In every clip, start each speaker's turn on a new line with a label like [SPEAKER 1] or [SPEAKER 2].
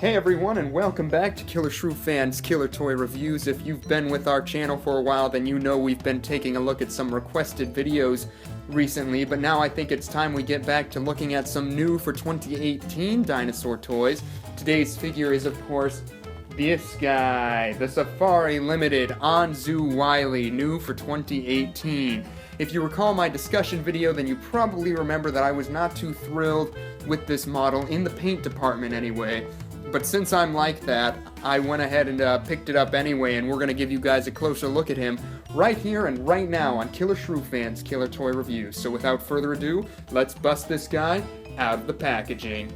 [SPEAKER 1] Hey everyone, and welcome back to Killer Shrew Fans Killer Toy Reviews. If you've been with our channel for a while, then you know we've been taking a look at some requested videos recently, but now I think it's time we get back to looking at some new for 2018 dinosaur toys. Today's figure is, of course, this guy, the Safari Ltd. Anzu Wyliei, new for 2018. If you recall my discussion video, then you probably remember that I was not too thrilled with this model, in the paint department anyway. But since I'm like that, I went ahead and picked it up anyway, and we're going to give you guys a closer look at him right here and right now on Killer Shrew Fans Killer Toy Reviews. So without further ado, let's bust this guy out of the packaging.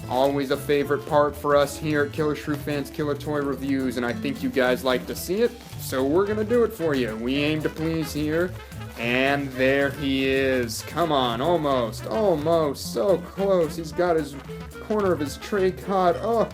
[SPEAKER 1] Always a favorite part for us here at Killer Shrew Fans Killer Toy Reviews, and I think you guys like to see it, so we're going to do it for you. We aim to please here. And there he is. Come on, almost, so close. He's got his corner of his tray caught. Oh,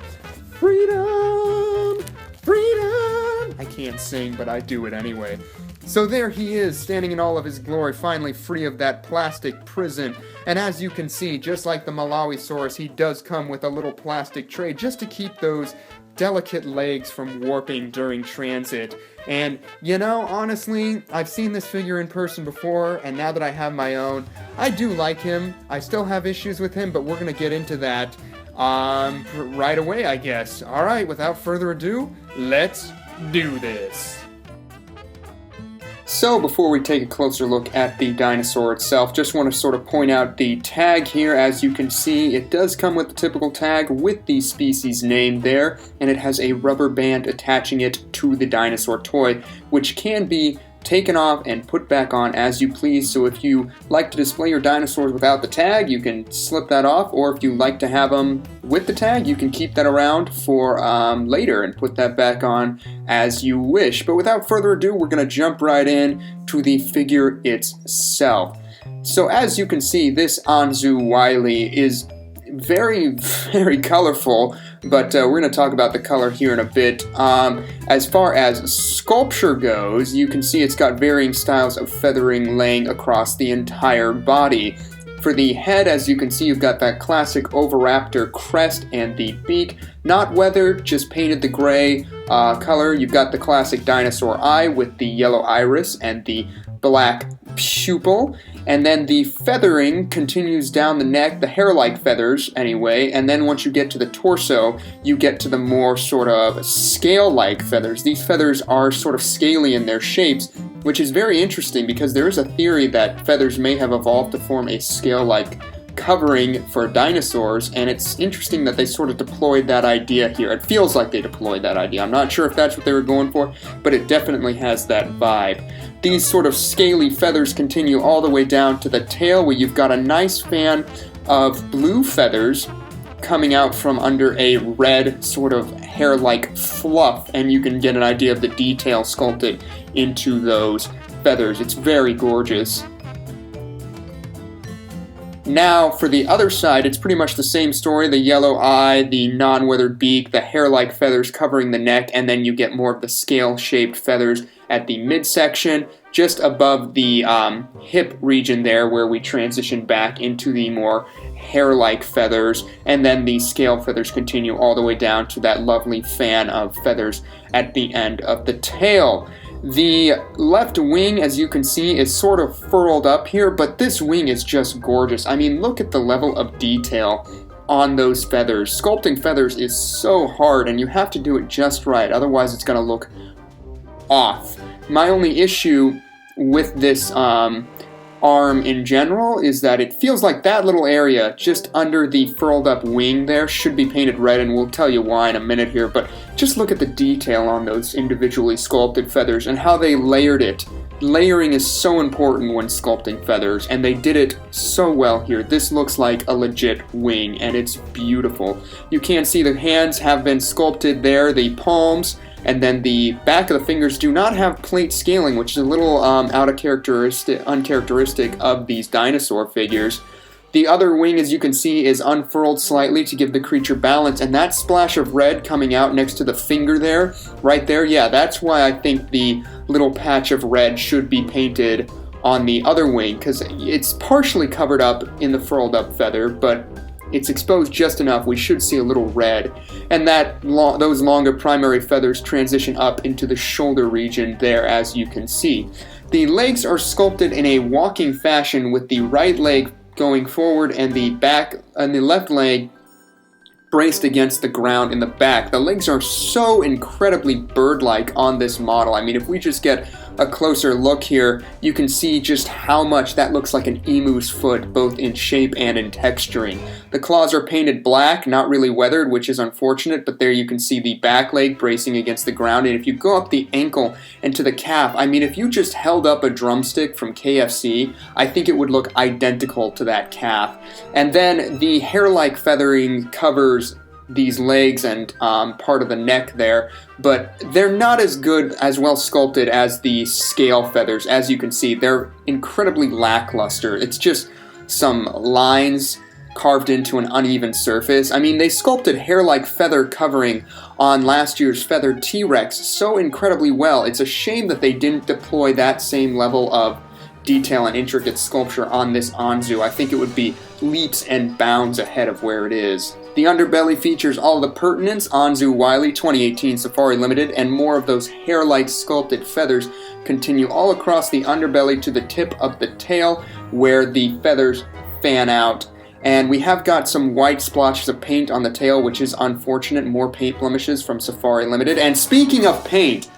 [SPEAKER 1] freedom, freedom. I can't sing, but I do it anyway. So there he is, standing in all of his glory, finally free of that plastic prison. And as you can see, just like the Malawisaurus, he does come with a little plastic tray just to keep those delicate legs from warping during transit. And, you know, honestly, I've seen this figure in person before, and now that I have my own, I do like him. I still have issues with him, but we're gonna get into that right away, I guess. Alright, without further ado, let's do this. So before we take a closer look at the dinosaur itself, just want to sort of point out the tag here. As you can see, it does come with the typical tag with the species name there, and it has a rubber band attaching it to the dinosaur toy, which can be taken off and put back on as you please. So if you like to display your dinosaurs without the tag, you can slip that off, or if you like to have them with the tag, you can keep that around for later and put that back on as you wish. But without further ado, we're going to jump right in to the figure itself. So as you can see, this Anzu Wyliei is very, very colorful, but we're going to talk about the color here in a bit. As far as sculpture goes, you can see it's got varying styles of feathering laying across the entire body. For the head, as you can see, you've got that classic Oviraptor crest and the beak, not weathered, just painted the gray color. You've got the classic dinosaur eye with the yellow iris and the black pupil, and then the feathering continues down the neck, the hair-like feathers anyway, and then once you get to the torso, you get to the more sort of scale-like feathers. These feathers are sort of scaly in their shapes, which is very interesting because there is a theory that feathers may have evolved to form a scale-like covering for dinosaurs, and it's interesting that they sort of deployed that idea here. It feels like they deployed that idea. I'm not sure if that's what they were going for, but it definitely has that vibe. These sort of scaly feathers continue all the way down to the tail, where you've got a nice fan of blue feathers coming out from under a red sort of hair-like fluff, and you can get an idea of the detail sculpted into those feathers. It's very gorgeous. Now, for the other side, it's pretty much the same story. The yellow eye, the non-weathered beak, the hair-like feathers covering the neck, and then you get more of the scale-shaped feathers at the midsection, just above the hip region there, where we transition back into the more hair-like feathers, and then the scale feathers continue all the way down to that lovely fan of feathers at the end of the tail. The left wing, as you can see, is sort of furled up here, but this wing is just gorgeous. I mean, look at the level of detail on those feathers. Sculpting feathers is so hard, and you have to do it just right, otherwise it's going to look off. My only issue with this arm in general is that it feels like that little area just under the furled up wing there should be painted red, and we'll tell you why in a minute here, but just look at the detail on those individually sculpted feathers and how they layered it. Layering is so important when sculpting feathers, and they did it so well here. This looks like a legit wing, and it's beautiful. You can see the hands have been sculpted there, the palms, and then the back of the fingers do not have plate scaling, which is a little uncharacteristic of these dinosaur figures. The other wing, as you can see, is unfurled slightly to give the creature balance, and that splash of red coming out next to the finger there, right there, yeah, that's why I think the little patch of red should be painted on the other wing, because it's partially covered up in the furled up feather, but it's exposed just enough, we should see a little red. And those longer primary feathers transition up into the shoulder region there, as you can see. The legs are sculpted in a walking fashion, with the right leg going forward and the left leg braced against the ground in the back. The legs are so incredibly bird-like on this model. I mean, if we just get a closer look here, you can see just how much that looks like an emu's foot, both in shape and in texturing. The claws are painted black, not really weathered, which is unfortunate, but there you can see the back leg bracing against the ground. And if you go up the ankle and to the calf, I mean, if you just held up a drumstick from KFC, I think it would look identical to that calf. And then the hair-like feathering covers these legs and part of the neck there, but they're not as good, as well sculpted as the scale feathers. As you can see, they're incredibly lackluster. It's just some lines carved into an uneven surface. I mean, they sculpted hair-like feather covering on last year's feathered T-Rex so incredibly well. It's a shame that they didn't deploy that same level of detail and intricate sculpture on this Anzu. I think it would be leaps and bounds ahead of where it is. The underbelly features all the pertinence, Anzu Wyliei 2018 Safari Ltd, and more of those hair-like sculpted feathers continue all across the underbelly to the tip of the tail, where the feathers fan out. And we have got some white splotches of paint on the tail, which is unfortunate. More paint blemishes from Safari Ltd. And speaking of paint,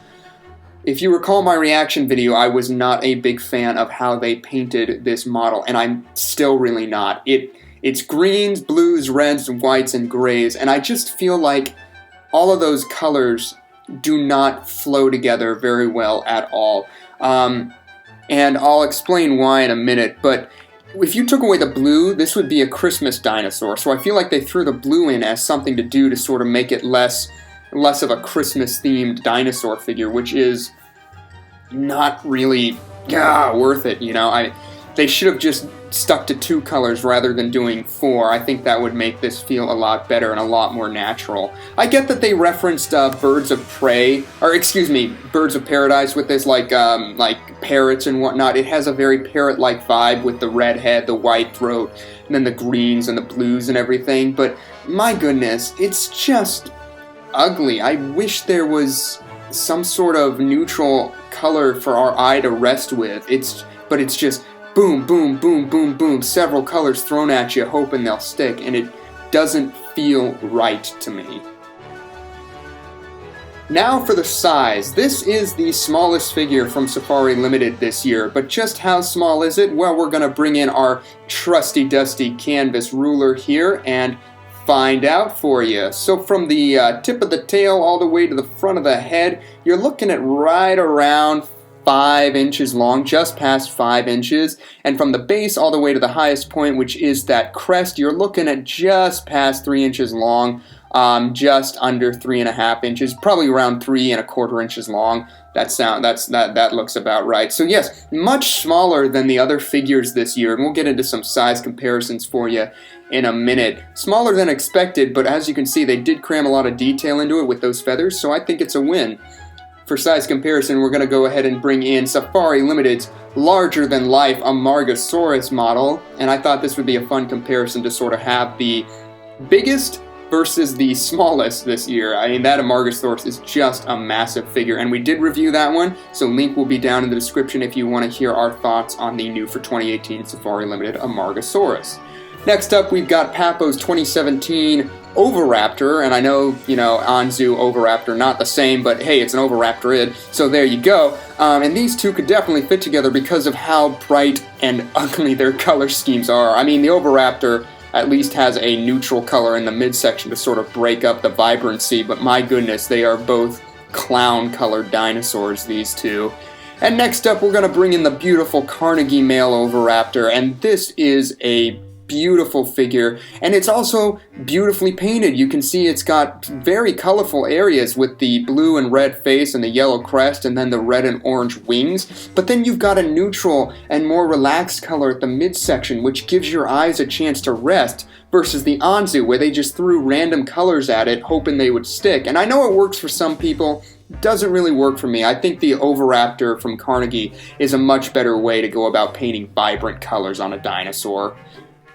[SPEAKER 1] if you recall my reaction video, I was not a big fan of how they painted this model, and I'm still really not. It's greens, blues, reds, whites, and grays, and I just feel like all of those colors do not flow together very well at all. And I'll explain why in a minute, but if you took away the blue, this would be a Christmas dinosaur, so I feel like they threw the blue in as something to do to sort of make it less of a Christmas-themed dinosaur figure, which is not really worth it, you know. They should have just stuck to 2 colors rather than doing 4. I think that would make this feel a lot better and a lot more natural. I get that they referenced birds of prey, or excuse me, birds of paradise with this, like parrots and whatnot. It has a very parrot-like vibe with the red head, the white throat, and then the greens and the blues and everything, but my goodness, it's just ugly. I wish there was some sort of neutral color for our eye to rest with. But it's just boom, boom, boom, boom, boom, several colors thrown at you, hoping they'll stick, and it doesn't feel right to me. Now for the size. This is the smallest figure from Safari Ltd this year, but just how small is it? Well, we're going to bring in our trusty dusty canvas ruler here and find out for you. So from the tip of the tail all the way to the front of the head, you're looking at right around 5 inches long, just past 5 inches, and from the base all the way to the highest point, which is that crest, you're looking at just past 3 inches long, just under 3.5 inches, probably around 3¼ inches long. That looks about right. So yes, much smaller than the other figures this year, and we'll get into some size comparisons for you in a minute. Smaller than expected, but as you can see, they did cram a lot of detail into it with those feathers, so I think it's a win. For size comparison, we're going to go ahead and bring in Safari Ltd's larger-than-life Amargasaurus model, and I thought this would be a fun comparison to sort of have the biggest versus the smallest this year. I mean, that Amargasaurus is just a massive figure, and we did review that one, so link will be down in the description if you want to hear our thoughts on the new for 2018 Safari Ltd Amargasaurus. Next up, we've got Papo's 2017 Oviraptor, and I know, Anzu, Oviraptor, not the same, but hey, it's an Oviraptorid, so there you go. And these two could definitely fit together because of how bright and ugly their color schemes are. I mean, the Oviraptor at least has a neutral color in the midsection to sort of break up the vibrancy, but my goodness, they are both clown-colored dinosaurs, these two. And next up, we're going to bring in the beautiful Carnegie male Oviraptor, and this is a beautiful figure, and it's also beautifully painted. You can see it's got very colorful areas with the blue and red face and the yellow crest and then the red and orange wings, but then you've got a neutral and more relaxed color at the midsection, which gives your eyes a chance to rest, versus the Anzu, where they just threw random colors at it hoping they would stick. And I know it works for some people, it doesn't really work for me. I think the Oviraptor from Carnegie is a much better way to go about painting vibrant colors on a dinosaur.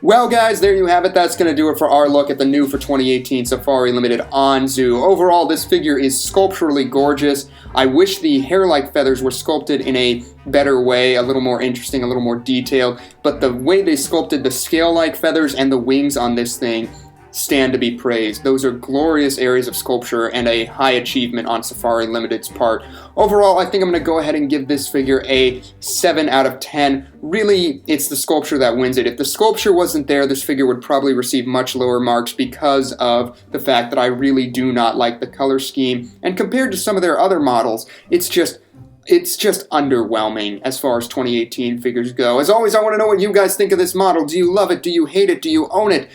[SPEAKER 1] Well guys, there you have it. That's going to do it for our look at the new for 2018 Safari Limited Anzu. Overall, this figure is sculpturally gorgeous. I wish the hair-like feathers were sculpted in a better way, a little more interesting, a little more detailed, but the way they sculpted the scale-like feathers and the wings on this thing stand to be praised. Those are glorious areas of sculpture and a high achievement on Safari Limited's part. Overall, I think I'm going to go ahead and give this figure a 7 out of 10. Really, it's the sculpture that wins it. If the sculpture wasn't there, this figure would probably receive much lower marks because of the fact that I really do not like the color scheme. And compared to some of their other models, it's just underwhelming as far as 2018 figures go. As always, I want to know what you guys think of this model. Do you love it? Do you hate it? Do you own it?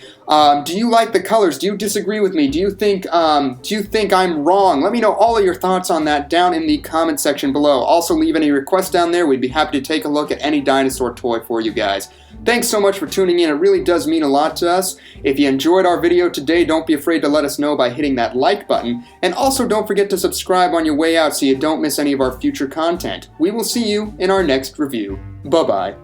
[SPEAKER 1] Do you like the colors? Do you disagree with me? Do you think I'm wrong? Let me know all of your thoughts on that down in the comment section below. Also, leave any requests down there. We'd be happy to take a look at any dinosaur toy for you guys. Thanks so much for tuning in. It really does mean a lot to us. If you enjoyed our video today, don't be afraid to let us know by hitting that like button. And also, don't forget to subscribe on your way out so you don't miss any of our future content. We will see you in our next review. Bye-bye.